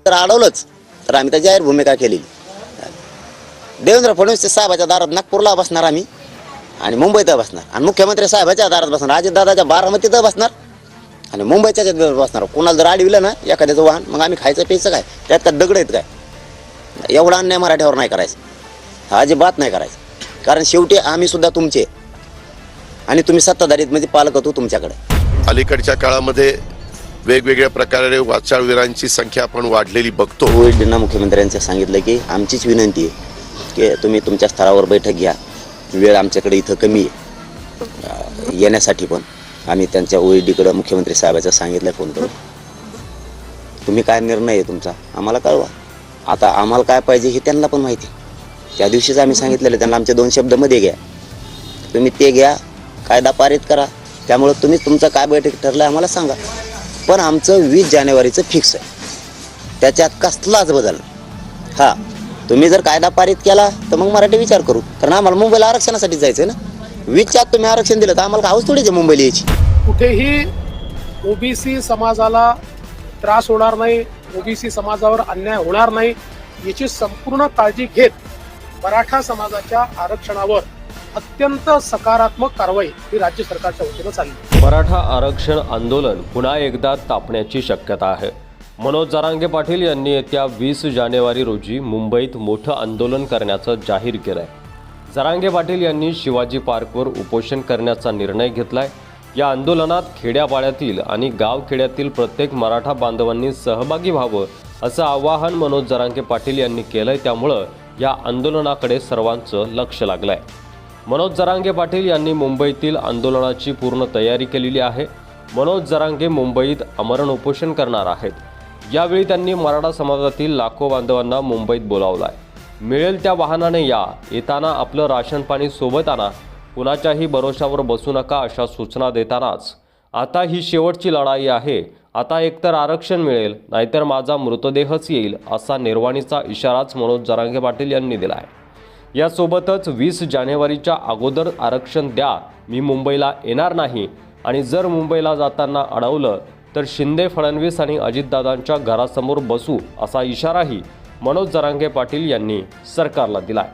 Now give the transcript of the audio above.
तर अडवलंच तर आम्ही तर जाहीर भूमिका केलेली. देवेंद्र फडणवीस साहेबाच्या दारात नागपूरला बसणार आम्ही आणि मुंबईत बसणार आणि मुख्यमंत्री साहेबाच्या दारात बसणार, अजितदादाच्या बारामतीत बसणार आणि मुंबईच्या बसणार. कोणाला जर अडविलं ना एखाद्याचं वाहन, मग आम्ही खायचं प्यायचं काय, त्यात का दगड आहेत काय? एवढा अन्याय मराठ्यावर नाही करायचं, अजिबात नाही करायचं. कारण शेवटी आम्ही सुद्धा तुमचे आणि तुम्ही सत्ताधारीत म्हणजे पालक होतो तुमच्याकडे. अलीकडच्या काळामध्ये वेगवेगळ्या प्रकारे वाचाळवीरांची संख्या आपण वाढलेली बघतो. ओएडीना मुख्यमंत्र्यांचं सांगितलं की आमचीच विनंती आहे की तुम्ही तुमच्या स्तरावर बैठक घ्या, वेळ आमच्याकडे इथं कमी आहे येण्यासाठी. पण आम्ही त्यांच्या ओएडीकडं मुख्यमंत्री साहेबाचं सांगितलं फोन करून, तुम्ही काय निर्णय आहे तुमचा आम्हाला कळवा. आता आम्हाला काय पाहिजे हे त्यांना पण माहिती. त्या दिवशीच आम्ही सांगितलेलं त्यांना, आमचे 2 शब्द मध्ये घ्या, तुम्ही ते घ्या, कायदा पारित करा. त्यामुळं तुम्ही तुमचं काय बैठक ठरलं आम्हाला सांगा. पण आमचं 20 जानेवारीचं फिक्स आहे, त्याच्यात कसलाच बदल नाही. हां, तुम्ही जर कायदा पारित केला तर मग मराठी विचार करू, कारण आम्हाला मुंबईला आरक्षणासाठी जायचं आहे ना. 20च्या आत तुम्ही आरक्षण दिलं तर आम्हाला हाऊस थोडीच आहे मुंबईला यायची. कुठेही ओबीसी समाजाला त्रास होणार नाही, ओबीसी समाजावर अन्याय होणार नाही याची संपूर्ण काळजी घेत मराठा समाजाच्या आरक्षणावर अत्यंत सकारात्मक कारवाई ही राज्य सरकारच्या वतीनं चालली. मराठा आरक्षण आंदोलन पुन्हा एकदा तापण्याची शक्यता आहे. मनोज जरांगे पाटील यांनी येत्या 20 जानेवारी रोजी मुंबईत मोठं आंदोलन करण्याचं जाहीर केलंय. जरांगे पाटील यांनी शिवाजी पार्कवर उपोषण करण्याचा निर्णय घेतलाय. या आंदोलनात खेड्यापाड्यातील आणि गावखेड्यातील प्रत्येक मराठा बांधवांनी सहभागी व्हावं असं आवाहन मनोज जरांगे पाटील यांनी केलंय. त्यामुळं या आंदोलनाकडे सर्वांचं लक्ष लागलंय. मनोज जरांगे पाटील यांनी मुंबईतील आंदोलनाची पूर्ण तयारी केलेली आहे. मनोज जरांगे मुंबईत आमरण उपोषण करणार आहेत. यावेळी त्यांनी मराठा समाजातील लाखो बांधवांना मुंबईत बोलावलाय. मिळेल त्या वाहनाने या, येताना आपलं राशन पाणी सोबत आणा, कुणाच्याही भरोशावर बसू नका अशा सूचना देतानाच आता ही शेवटची लढाई आहे, आता एकतर आरक्षण मिळेल नाहीतर माझा मृतदेहच येईल असा निर्वाणीचा इशाराच मनोज जरांगे पाटील यांनी दिलाय. यासोबतच 20 जानेवारीच्या अगोदर आरक्षण द्या, मी मुंबईला येणार नाही आणि जर मुंबईला जाताना अडवलं तर शिंदे, फडणवीस आणि अजितदादांच्या घरासमोर बसू असा इशाराही मनोज जरांगे पाटील यांनी सरकारला दिलाय.